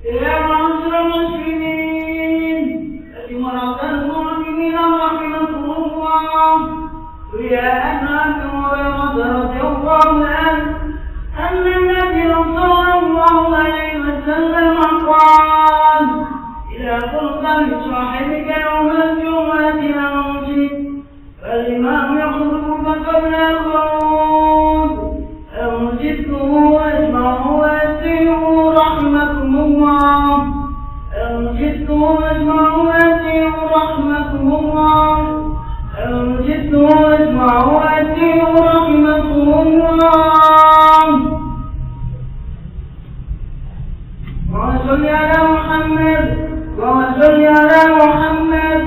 يا معشر المسلمين أجمرة المؤمنين رحمكم الله ويا أنك هريرة رضي الله عنه أن النبي صلى الله عليه وسلم قال إذا قلت لصاحبك يوم الجمعة أنصت فالإمام يخطبك قبل الخروج أنصته واسمعه وأتيه رحمكم الله أنصته واسمعه وأتيه رحمكم الله أنصته واسمعه وأتيه رحمكم الله وصل على محمد وصل على محمد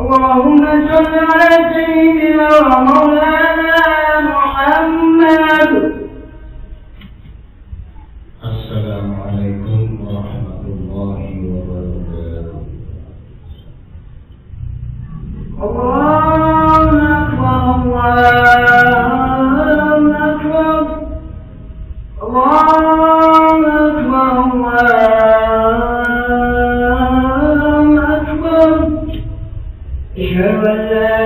اللهم صل على سيدنا ومولانا محمد. السلام عليكم ورحمة الله وبركاته. الله أكبر الله أكبر الله أكبر الله أكبر أشهد أن لا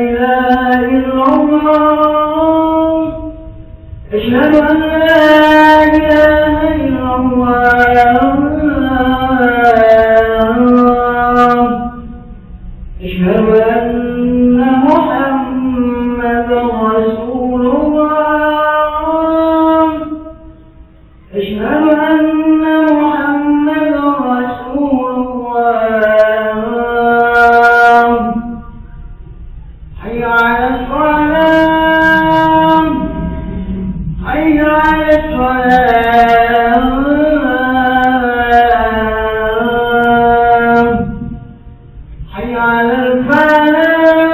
إله إلا الله أشهد أن لا إله إلا الله أشهد أن محمدا رسول الله أشهد أن محمدا رسول الله حي على الصلاة حي على الصلاة حي على الفلاح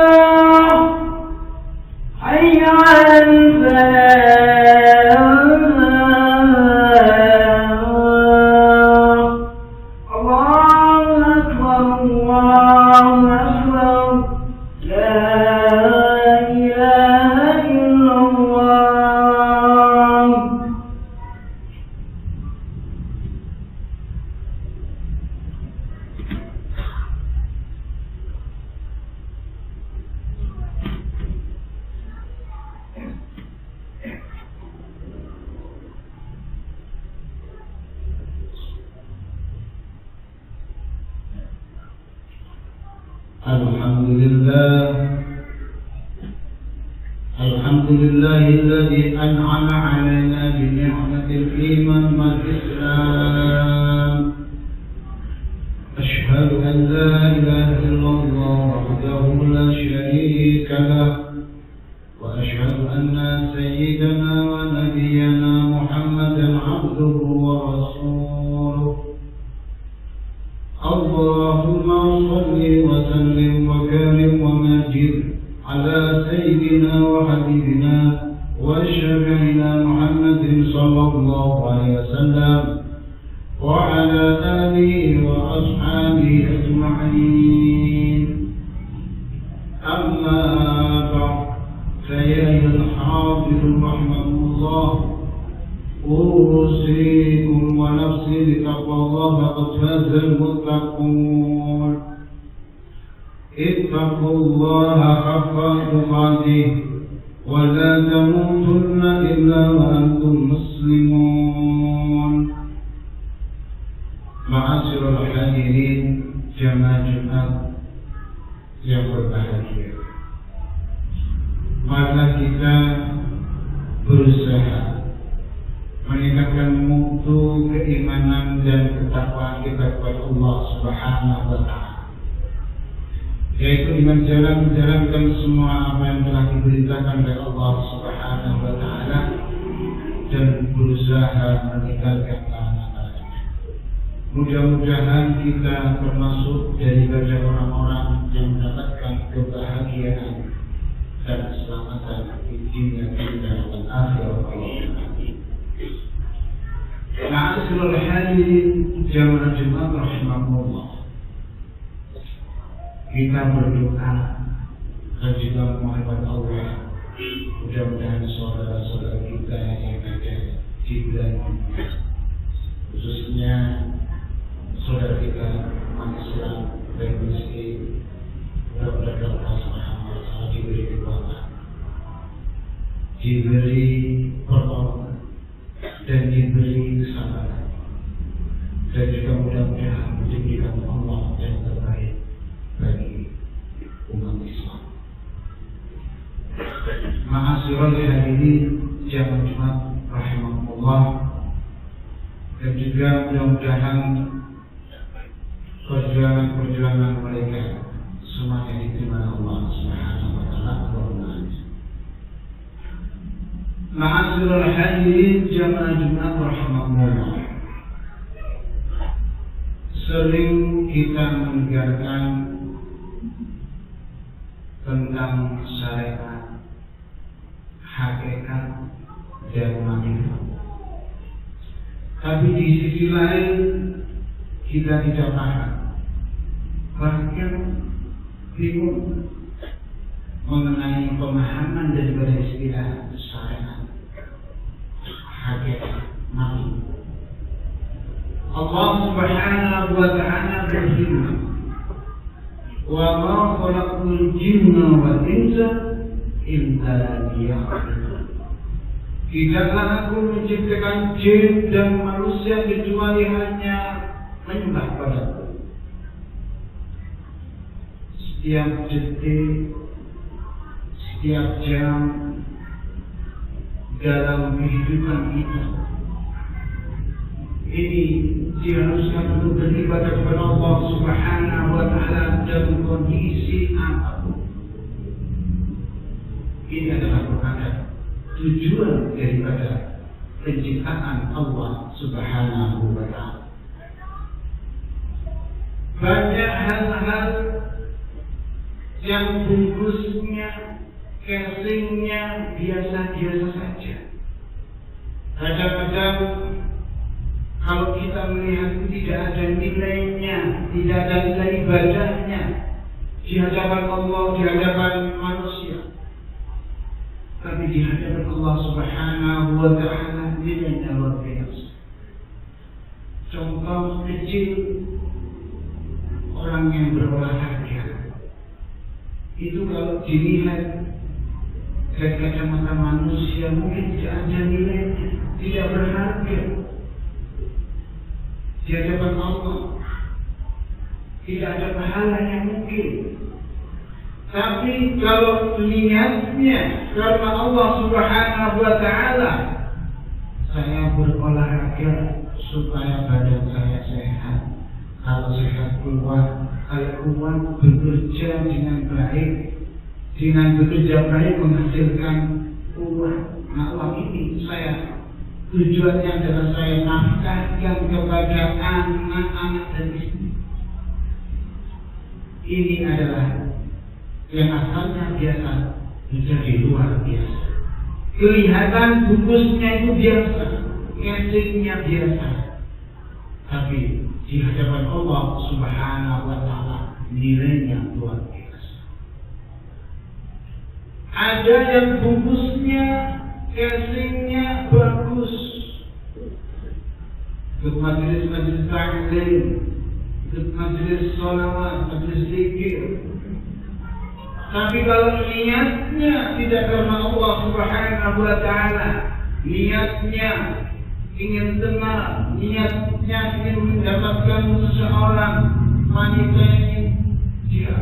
حي على الفلاح الله أكبر الله أكبر لا إله إلا الله. الحمد لله الذي أنعم علينا بنعمة الإيمان والإسلام. أشهد أن لا إله إلا الله وحده لا شريك له وأشهد أن سيدنا ونبينا محمدا عبده ورسوله. اللهم صل وسلم وكرم ومجد على سيدنا وحبيبنا وشفيعنا محمد صلى الله عليه وسلم وعلى آله وأصحابه أجمعين. أما بعد فيا أيها الحافظ رحمه الله أوصيكم ونفسي بتقوى الله فقد فاز المتقون. اتقوا الله حق تقاته ولا تموتن إلا وأنتم مسلمون. Ma'asyiral hadirin jamaah Jumat yang berbahagia, mari kita berusaha meningkatkan mutu keimanan dan ketakwaan kita kepada Allah Subhanahu wa Ta'ala, yaitu dengan jalan menjalankan semua apa yang telah diberitakan oleh Allah Subhanahu wa Ta'ala dan berusaha meninggalkan larangan-larangan. Mudah-mudahan kita termasuk daripada orang-orang yang mendapatkan kebahagiaan dan keselamatan di dunia kita dan akhirat. Ma'asyiral hadirin jamaah Jumat rahimakumullah. Kita berdoa dan juga memohon Allah, mudah-mudahan saudara-saudara kita yang ada di bulan Ramadan, khususnya dan juga mudah-mudahan perjuangan mereka semuanya diterima Allah Subhanahu wa taala. Ma'asyiral hadirin jamaah Jumat rahimakumullah. Sering kita mendengarkan tentang syariat, hakikat dan manfaat. Tapi di sisi lain kita tidak paham, bahkan bingung mengenai pemahaman daripada istilah syariat, hakikat, manfaat. Allah Subhanahu wa ta'ala berfirman, "Wa ma khalaqtul jinna wal insa illa liya'budun." Tidaklah aku menciptakan jin dan manusia kecuali hanya menyembah padaku. Setiap detik, setiap jam dalam kehidupan kita ini diharuskan untuk beribadah kepada Allah Subhanahu wa taala dalam kondisi apapun. Ini adalah merupakan tujuan daripada penciptaan Allah Subhanahu wa taala. Banyak hal-hal yang bungkusnya, casingnya biasa-biasa saja. Kadang-kadang kalau kita melihat tidak ada nilainya, tidak ada nilai ibadahnya di hadapan Allah, di hadapan manusia. Tapi di hadapan Allah Subhanahu wa ta'ala nilainya luar biasa. Contoh kecil, orang yang berolahraga itu kalau dilihat dari kacamata manusia mungkin tidak ada nilainya, tidak berharga di hadapan Allah, tidak ada pahalanya mungkin. Tapi kalau niatnya karena Allah Subhanahu wa ta'ala, saya berolahraga supaya badan saya sehat. Kalau sehat kuat, kalau kuat bekerja dengan baik, dengan bekerja baik menghasilkan uang. Nah, uang ini saya tujuannya adalah saya nafkahkan kepada anak-anak dan istri. Ini adalah yang asalnya biasa menjadi luar biasa. Kelihatan bungkusnya itu biasa, casingnya biasa, tapi di hadapan Allah Subhanahu wa ta'ala nilainya luar biasa. Ada yang bungkusnya, casingnya bagus, untuk majelis-majelis taklim, untuk majelis sholawat, majelis zikir. Tapi kalau niatnya tidak karena Allah Subhanahu wa ta'ala, niatnya ingin tenang, niatnya ingin mendapatkan seseorang wanita yang dia,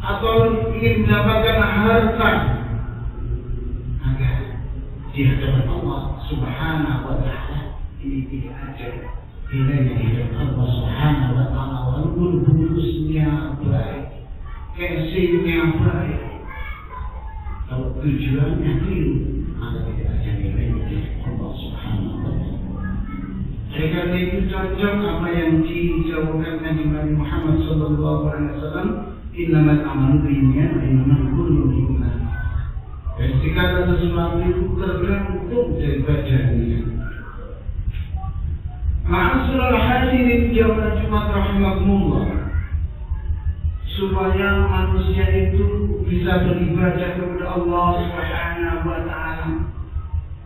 atau ingin mendapatkan harta, maka di hadapan Allah Subhanahu wa ta'ala ini tidak ada nilainya di hadapan Allah Subhanahu wa ta'ala. Walaupun bungkusnya baik, casingnya baik, kalau tujuannya keliru, maka tidak ada nilainya di Allah Subhanahu wa ta'ala. Karena itu cocok apa yang dijawabkan Nabi Muhammad sallallahu alaihi wasallam, innamal a'malu binniyat wa innamal likulli imrin ma nawa. Dan segala sesuatu itu tergantung daripada niat. Ma'asyiral hadirin jamaah Jumat rahimakumullah, supaya manusia itu bisa beribadah kepada Allah Subhanahu wa ta'ala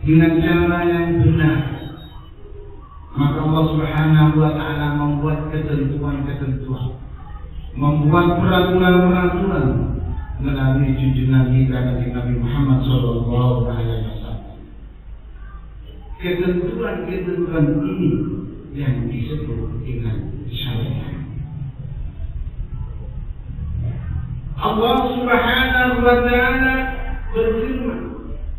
dengan cara yang benar, maka Allah Subhanahu wa ta'ala membuat ketentuan-ketentuan, membuat peraturan-peraturan melalui junjungan kita Nabi Muhammad sallallahu alaihi wasallam. Ketentuan-ketentuan ini yang disebut dengan syariat. Allah Subhanahu wa ta'ala berfirman,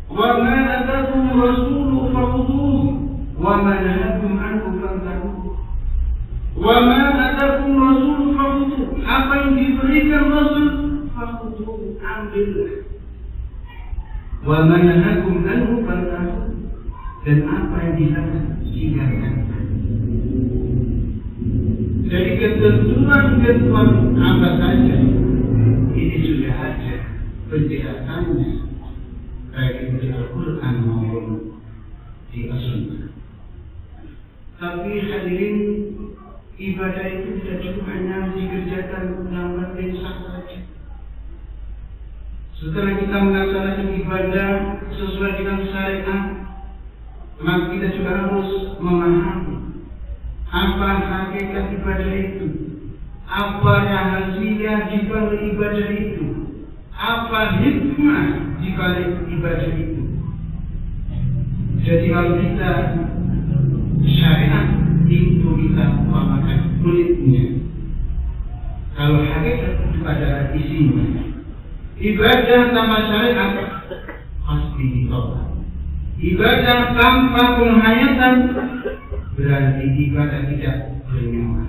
"Wa ma atakum rasulu fakhudhuhu wa ma nahakum anhu fantahu, wa ma atakum rasul fakhudhu. Apa yang diberikan Rasul, fakhudhu, ambillah. Wa ma nahakum anhu fantahu, dan apa yang dilarang, tinggalkan. Jadi ketentuan apa saja ini sudah ada penjelasannya, baik di Al-Quran maupun di As-Sunnah. Tapi hadirin, ibadah itu tidak cuma hanya dikerjakan dalam batin saja. Setelah kita melaksanakan ibadah sesuai dengan syariat, maka kita juga harus memahami apa hakikat ibadah itu, apa rahasia di balik ibadah itu, apa hikmah di balik ibadah itu. Jadi kalau kita syariat itu kita pahami kulitnya, kalau hakikat itu adalah isinya. Ibadah tanpa syariat pasti ditolak. Ibadah tanpa penghayatan berarti ibadah tidak bernyawa,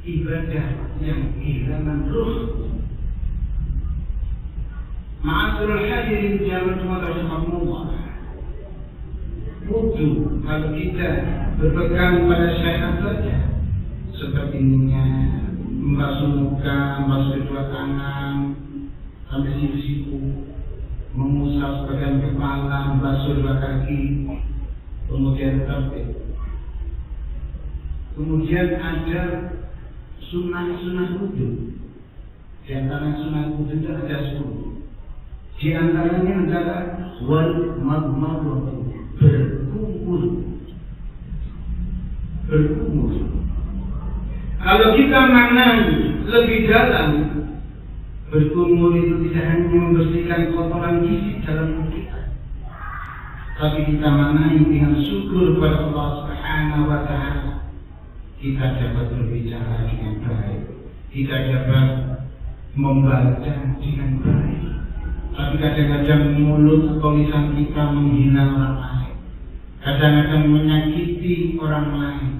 ibadah yang kehilangan ruh. Ma'asyiral hadirin jamaah rahimakumullah, butuh kalau kita berpegang pada syariat saja, seperti membasuh muka, membasuh kedua tangan sampai siku-siku, mengusap bagian kepala, membasuh dua kaki, kemudian tertib. Kemudian ada sunnah-sunnah wudu. Di antara sunnah wudu itu ada 10. Di antaranya adalah wal madmadah, berkumur. Kalau kita maknai lebih dalam, berkumur itu tidak hanya membersihkan kotoran gizi dalam tubuh kita, tapi kita maknai dengan syukur kepada Allah Subhanahu wa Ta'ala. Kita dapat berbicara dengan baik, kita dapat membaca dengan baik. Tapi kadang-kadang mulut atau lisan kita menghina orang lain, kadang-kadang menyakiti orang lain.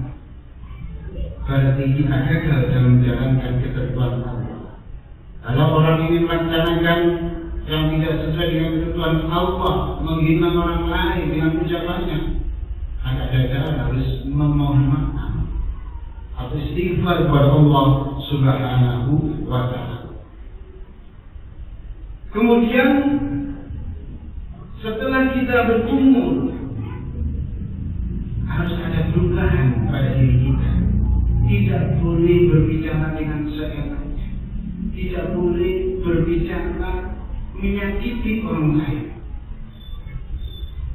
Berarti kita gagal dalam menjalankan ketentuan Allah. Kalau orang ini melaksanakan yang tidak sesuai dengan ketentuan Allah, menghina orang lain dengan ucapannya, maka kita harus memohon maaf atau istighfar kepada Allah Subhanahu wa Ta'ala. Kemudian setelah kita berumur, harus ada perubahan pada diri kita. Tidak boleh berbicara dengan seenaknya, tidak boleh berbicara menyakiti orang lain.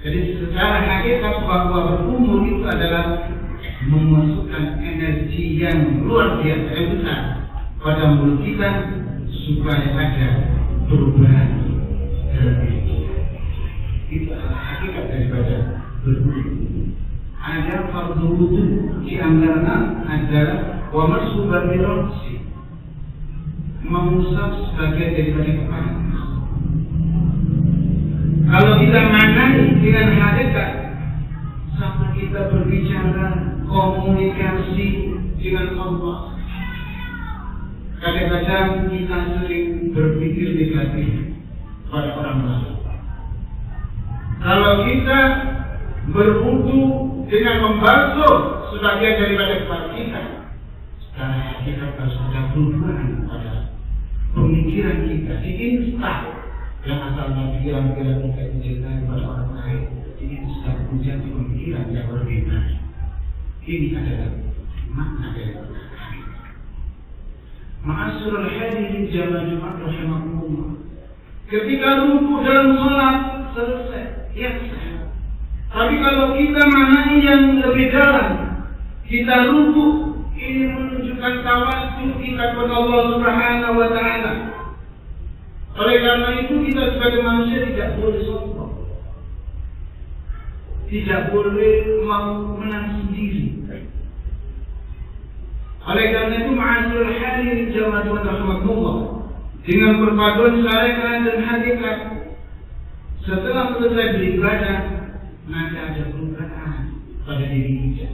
Jadi secara hakikat bahwa berumur itu adalah memasukkan energi yang luar biasa, yang besar pada mulut kita supaya ada perubahan dalam diri kita. Itu adalah hakikat daripada berwudu. Ada fardu wudu, di antara adalah wa mashu barmirasi, mengusap sebagian daripada kepala. Kalau kita maknai dengan hakikat, saat kita berbicara komunikasi dengan Allah, kadang-kadang kita sering berpikir negatif pada orang lain. Kalau kita berwudu dengan membasuh sebagian daripada kepala kita, secara hakikat harus ada perubahan pada pemikiran kita. Instan yang asalnya pikiran-pikiran kita diceritakan kepada orang lain, ini sedang menjadi pemikiran yang berbeda. Ini adalah makna dari perkataan. Ma'asyiral hadirin jamaah rahimakumullah. Ketika rukuk dalam salat selesai, ya sah. Tapi kalau kita maknai yang lebih dalam, kita rukuk, ini menunjukkan tawasul kita kepada Allah Subhanahu wa Ta'ala. Oleh karena itu kita sebagai manusia tidak boleh sombong, tidak boleh mau menang sendiri. Oleh karena itu ma'asyiral hadirin jamaah rahimakumullah, dengan perpaduan syariat dan hakikat, setelah selesai beribadah maka ada perubahan pada diri kita,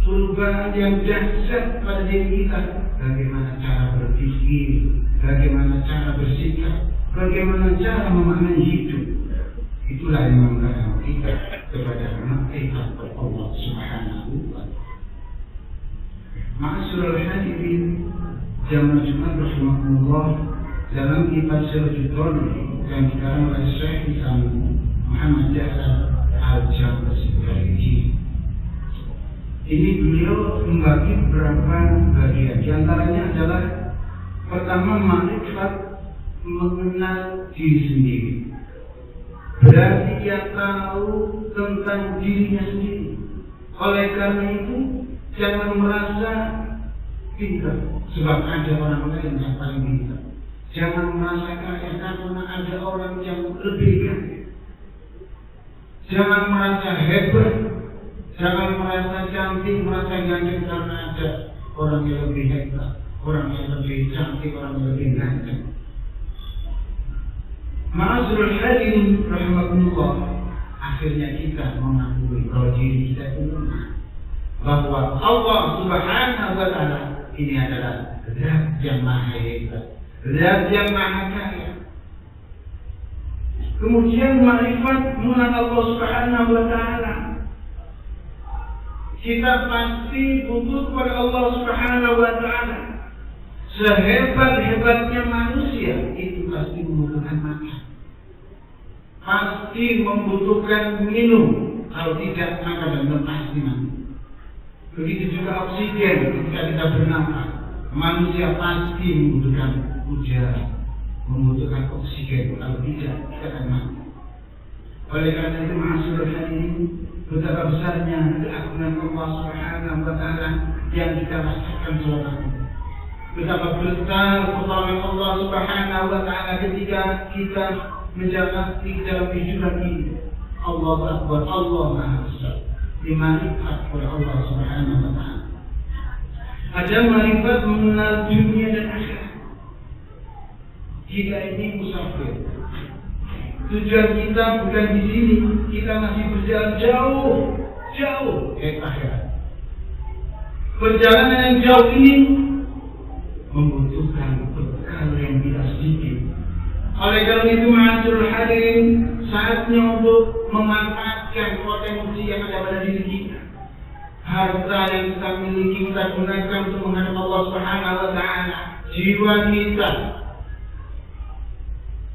perubahan yang dahsyat pada diri kita. Bagaimana cara berpikir, bagaimana cara bersikap, bagaimana cara memaknai hidup. Itulah yang mengangkat kita kepada makrifat Allah Subhanahu wa Ta'ala. Ma'asyiral hadirin jamaah Jumat rahimakumullah, dalam kitab Sirajul Qari yang dikarang oleh Syekh Muhammad Ja'far Al-Jabrisi, ini beliau membagi beberapa bagian. Di antaranya adalah pertama, makrifat mengenal diri sendiri. Berarti dia tahu tentang dirinya sendiri. Oleh karena itu, jangan merasa pintar sebab ada orang lain yang paling pintar. Jangan merasa kaya karena ada orang yang lebih kaya. Jangan merasa hebat, jangan merasa cantik, merasa ganteng karena ada orang yang lebih hebat, orang yang lebih cantik, orang yang lebih ganteng. Ma'asyiral hadirin rahimakumullah, akhirnya kita mengakui bahwa diri kita itu lemah, bahwa Allah Subhanahu wa Ta'ala ini adalah Zat yang maha hebat, Zat yang maha kaya. Kemudian makrifat mengenal Allah Subhanahu wa Ta'ala. Kita pasti butuh kepada Allah Subhanahu wa Ta'ala. Sehebat-hebatnya manusia itu pasti membutuhkan makan, pasti membutuhkan minum. Kalau tidak, maka benar pasti mati. Begitu juga oksigen ketika kita bernafas. Manusia pasti membutuhkan udara, membutuhkan oksigen. Kalau tidak, kita akan mati. Oleh karena itu, ma'asyiral hadirin, betapa besarnya keagungan Allah Subhanahu wa Ta'ala yang kita rasakan selama ini. Betapa besar pertolongan Allah Subhanahu wa Ta'ala ketika kita menjalani dalam kehidupan ini. Allah Akbar, Allah Maha Besar. Dimanfaat oleh Allah Subhanahu wa Ta'ala. Ada marifat mengenal dunia dan akhirat. Kita ini musafir. Tujuan kita bukan di sini. Kita masih berjalan jauh ke akhirat. Perjalanan yang jauh ini membutuhkan bekal yang tidak sedikit. Oleh karena itu, ma'asyiral hadirin, saatnya untuk memanfaatkan potensi yang ada pada diri kita. Harta yang kita miliki kita gunakan untuk menghadap Allah Subhanahu wa Ta'ala. Jiwa kita,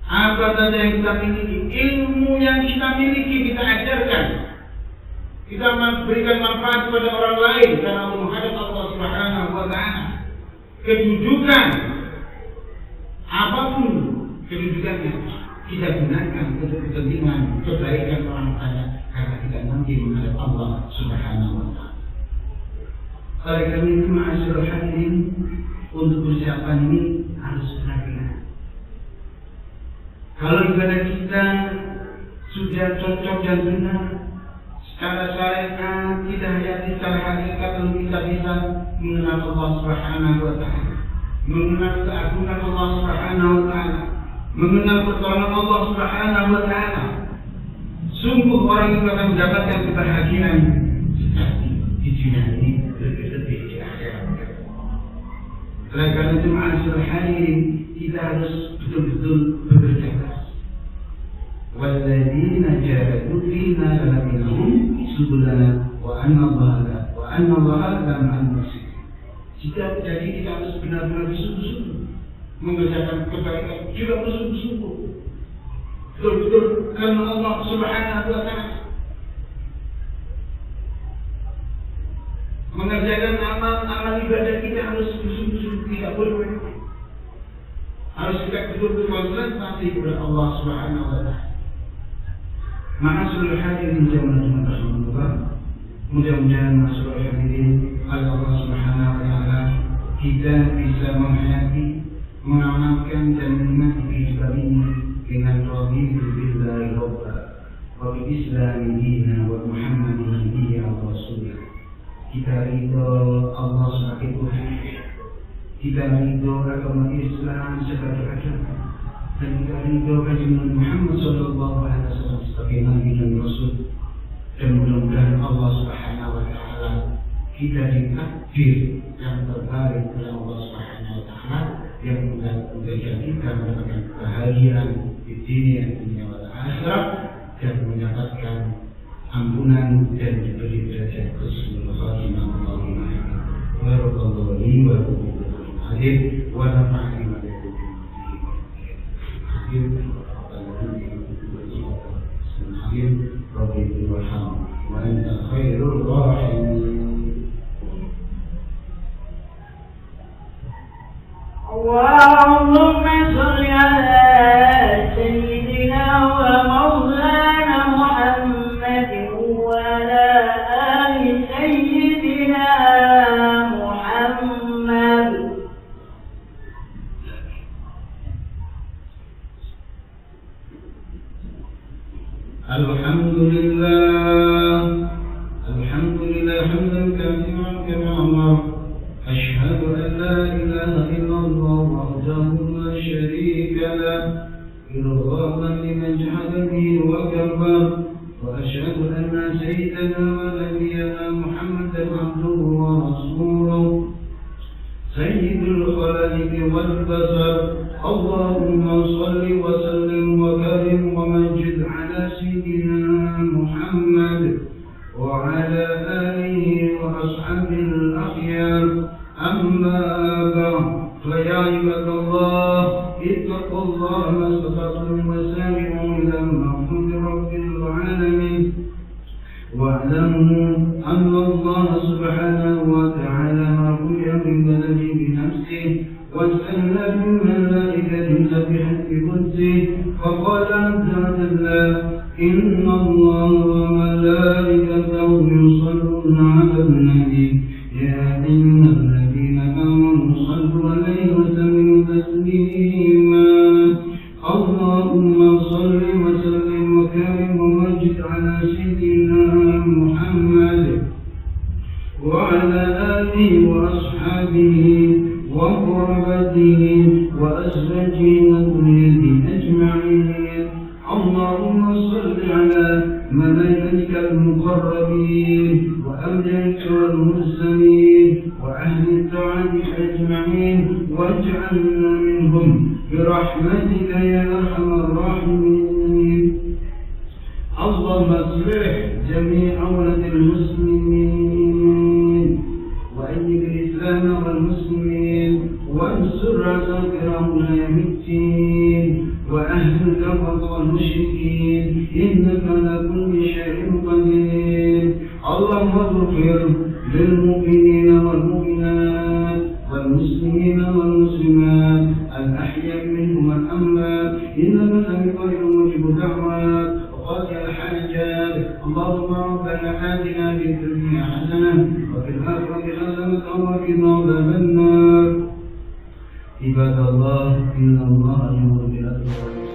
apa saja yang kita miliki, ilmu yang kita miliki kita ajarkan. Kita berikan manfaat kepada orang lain karena menghadap Allah Subhanahu wa Ta'ala. Kedudukan apapun kedudukannya kita gunakan untuk kepentingan kebaikan orang lain karena kita nanti menghadap Allah Subhanahu wa Ta'ala. Oleh karena itu, ma'asyiral hadirin, untuk persiapan ini harus hati-hati. Kalau ibadah kita sudah cocok dan benar secara syariat, kita hayati secara hakikat, lalu kita bisa mengenal Allah Subhanahu wa Ta'ala, mengenal keagungan Allah Subhanahu wa Ta'ala, mengenal pertolongan Allah Subhanahu wa Ta'ala. Sungguh orang itu akan mendapatkan kebahagiaan sekali di dunia ini, lebih-lebih di akhirat. Oleh karena itu, ma'asyiral hadirin, kita harus betul-betul bekerja keras. Walladzina jahadu fina lanahdihim subulana wa anna Allaha lama'al muhsinin. Jadi kita harus benar-benar bersungguh-sungguh mengerjakan kebaikan, juga bersungguh-sungguh betul-betul karena Allah Subhanahu wa Ta'ala. Mengerjakan amal ibadah kita harus bersungguh-sungguh, tidak boleh. Harus kita betul-betul konsentrasi kepada Allah Subhanahu wa Ta'ala. Ma'asyiral hadirin jamaah rahimakumullah, mudah-mudahan ma'asyiral hadirin Allah Subhanahu wa Ta'ala kita bisa menghayati, mengamalkan dan menikmati kehidupan ini dengan raditu billahi rabba wa bil islami dina wa Muhammadin nabiyya wa rasulah. Kita ridho Allah sebagai Tuhan, kita ridho agama Islam sebagai agama, dan kita ridho kanjeng Muhammad sallallahu alaihi wasallam sebagai nabi dan rasul. Dan mudah-mudahan Allah Subhanahu Taala kita ditakdir yang terbaik oleh Allah Subhanahu Wa Taala yang menjadikan kita mendapatkan kebahagiaan di dunia dan akhirat dan mendapatkan ampunan dan diberi derajat husnul khatimah. Allahumma amin. Barakallahu li wa lakum wa nafa'ani wa lakum wa anta khairur rahimin. Allahumma shalli ala sayyidina wa maulana Muhammad wa ala ali sayyidina Muhammad. Alhamdulillah hamdan katsiran kama أشهد أن لا إله إلا الله وحده لا شريك له إرغاما لمن جحد به وكفر وأشهد أن سيدنا ونبينا محمدا عبده ورسوله سيد الخلائق والبشر. اللهم صل وسلم وبارك ومجد على سيدنا محمد وعلى آله وأصحابه الأخيار. أما بعد فيا عباد الله اتقوا الله ما استطعتم وسارعوا إلى مغفرة رب العالمين واعلموا أن الله سبحانه وتعالى رفع بالبلد بنفسه واستنى بالملائكة بحق قدسه فقال عز وجل إن الله وملائكته يصلون على النبي يا أيها الذين آمنوا صلوا عليه وسلموا تسليما. اللهم صل وسلم وكرم ومجد على سيدنا محمد وعلى آله وأصحابه وقربته وأزواجه وذريته أجمعين. اللهم صل على ملائكتك المقربين وأنبيائك والمرسلين وأهل الطاعة أجمعين واجعلنا منهم برحمتك يا أرحم الراحمين. اللهم اصلح جميع أولاد المسلمين وأيد الإسلام والمسلمين وانصر عساكرهم لا يمتين وأهل الكفر والمشركين إنك على كل شيء قدير. اللهم اغفر للمؤمنين والمؤمنات والمسلمين والمسلمات الأحياء منهم والأموات إنك سميع قريب مجيب الدعوات وقاضي الحاجات. اللهم ربنا آتنا في الدنيا حسنة وفي الآخرة حسنة وقنا عذاب النار. عباد الله إن الله يأمر بالعدل والإحسان